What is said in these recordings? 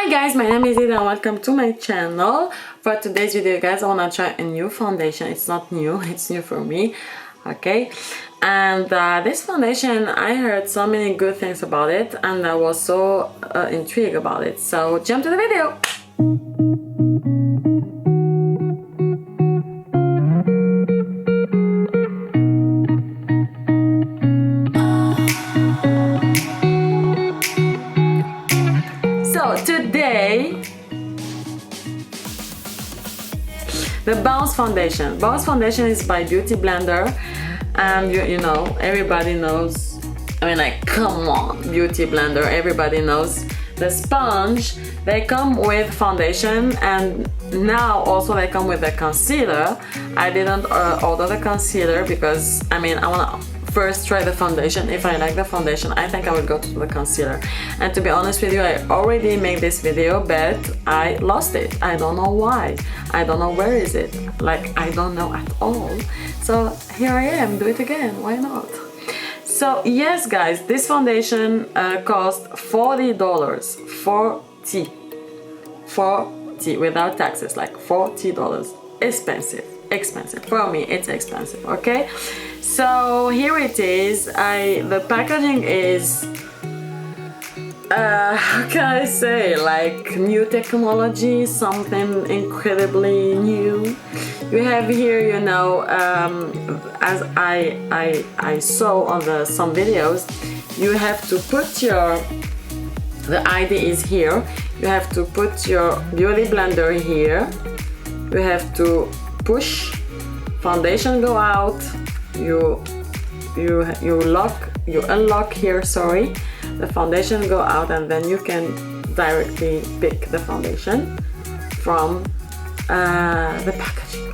Hi guys, my name is Dida and welcome to my channel. For today's video guys, I want to try a new foundation. It's not new, it's new for me. Okay, and this foundation, I heard so many good things about it and I was so intrigued about it. So jump to the video. So today, the Bounce Foundation. Bounce Foundation is by Beauty Blender, and you know, everybody knows. I mean, like, come on, Beauty Blender, everybody knows. The sponge, they come with foundation, and now also they come with the concealer. I didn't order the concealer because, I mean, I wanna first try the foundation. If I like the foundation, I think I will go to the concealer. And to be honest with you, I already made this video, but I lost it. I don't know why. I don't know where is it. Like, I don't know at all. So here I am, do it again, why not? So yes guys, this foundation cost $40. 40 without taxes, like $40. Expensive for me. It's expensive. Okay, so here it is. The packaging is how can I say, like new technology, something incredibly new. You have here, you know, as I saw on some videos, you have to put the ID is here. You have to put your Beauty Blender here. You have to push, foundation go out, you unlock here, sorry, the foundation go out, and then you can directly pick the foundation from the packaging,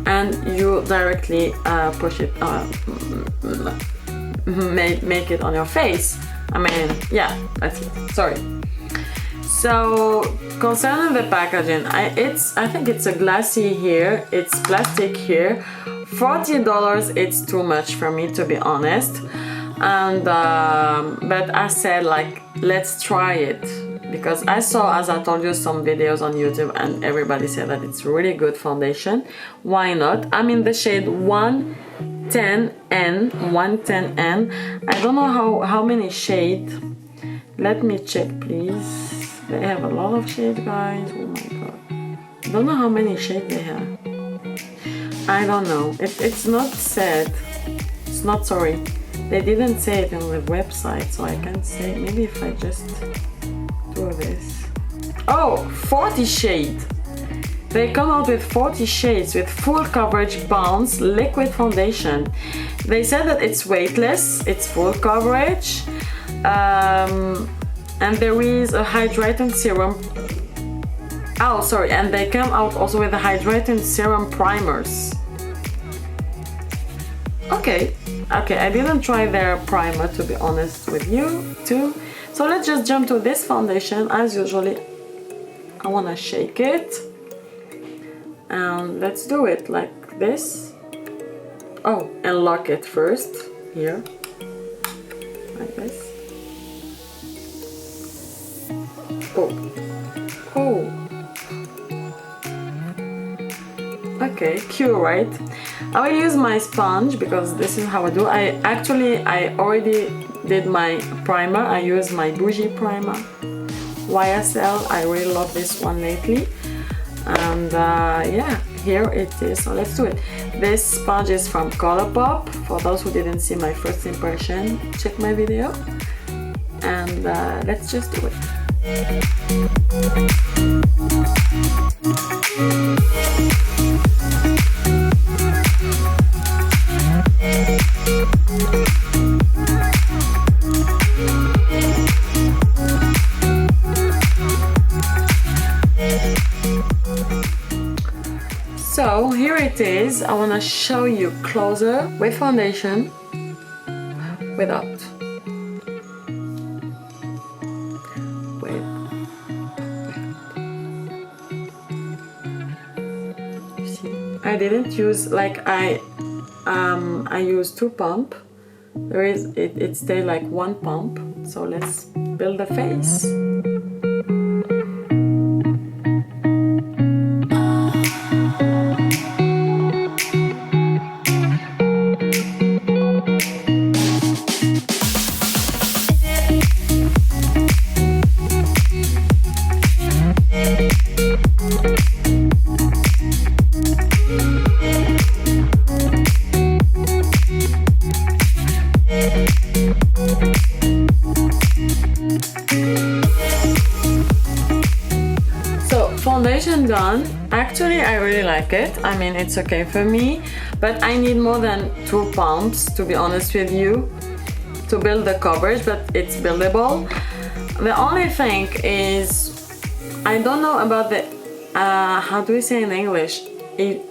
and you directly push it, make it on your face. I mean, yeah, that's it, sorry. So concerning the packaging, I think it's a glassy here, it's plastic here. $40, it's too much for me, to be honest. And but I said, like, let's try it, because I saw, as I told you, some videos on YouTube and everybody said that it's really good foundation. Why not? I'm in the shade 110N. 110N. I don't know how many shades. Let me check, please. They have a lot of shades, guys. Oh my god. I don't know how many shades they have. I don't know. It's not said. It's not, sorry. They didn't say it on the website, so I can't say. Maybe if I just do this. Oh, 40 shades. They come out with 40 shades with full coverage Bounce liquid foundation. They said that it's weightless, it's full coverage. And there is a hydrating serum. Oh, sorry, and they come out also with the hydrating serum primers. Okay, I didn't try their primer, to be honest with you too. So let's just jump to this foundation. As usually, I wanna shake it. And let's do it like this. Oh, and lock it first, here, like this. Oh. Okay, cute, right? I will use my sponge because this is how I do. I already did my primer. I use my Bougie primer, YSL. I really love this one lately. And yeah, here it is. So let's do it. This sponge is from Colourpop. For those who didn't see my first impression, check my video. And let's just do it. So here it is. I want to show you closer with foundation, without. I didn't use, like, I used 2 pump. It stayed like 1 pump. So let's build the face. foundation done. Actually, I really like it. I mean, it's okay for me, but I need more than 2 pumps, to be honest with you, to build the coverage, but it's buildable. The only thing is, I don't know about the, how do we say in English?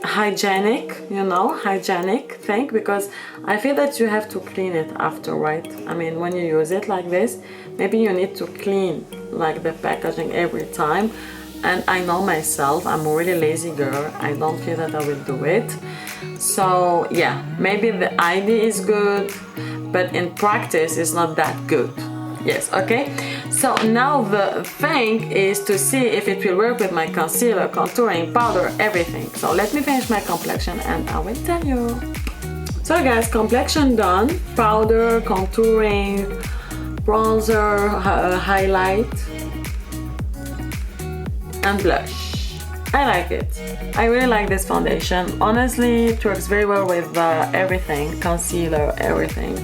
Hygienic, you know, hygienic thing, because I feel that you have to clean it after, right? I mean, when you use it like this, maybe you need to clean like the packaging every time. And I know myself, I'm a really lazy girl. I don't feel that I will do it. So yeah, maybe the idea is good, but in practice it's not that good. Yes, okay. So now the thing is to see if it will work with my concealer, contouring, powder, everything. So let me finish my complexion and I will tell you. So guys, complexion done. Powder, contouring, bronzer, highlight, and blush. I like it. I really like this foundation. Honestly, it works very well with everything, concealer, everything.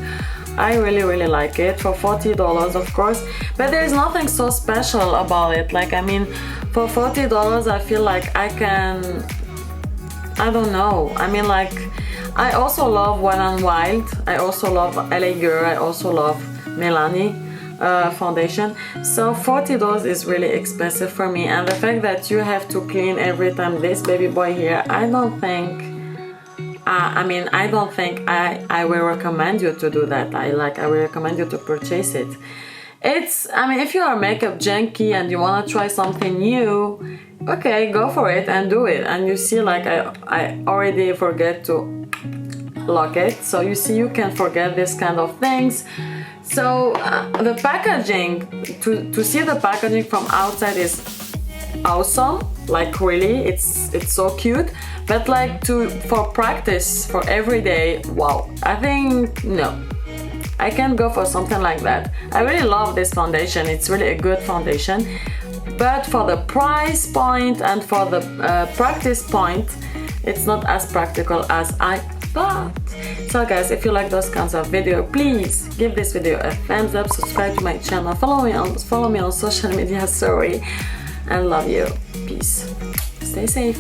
I really like it for $40, of course, but there's nothing so special about it. Like, I mean, for $40 I feel like I can, I don't know, I mean, like, I also love Wet n Wild, I also love LA Girl, I also love Melanie foundation. So $40 is really expensive for me, and the fact that you have to clean every time this baby boy here, I don't think I don't think I will recommend you to do that. I will recommend you to purchase it. I mean, if you are a makeup junkie and you want to try something new, okay, go for it and do it. And you see, like, I already forget to lock it. So you see, you can forget this kind of things. So the packaging, to see the packaging from outside is awesome. Like, really, it's so cute. But like, for practice, for every day, wow, I think no, I can't go for something like that. I really love this foundation. It's really a good foundation, but for the price point and for the practice point, it's not as practical as I thought. So guys, if you like those kinds of video, please give this video a thumbs up, subscribe to my channel, follow me on social media, sorry, and love you. Peace. Stay safe.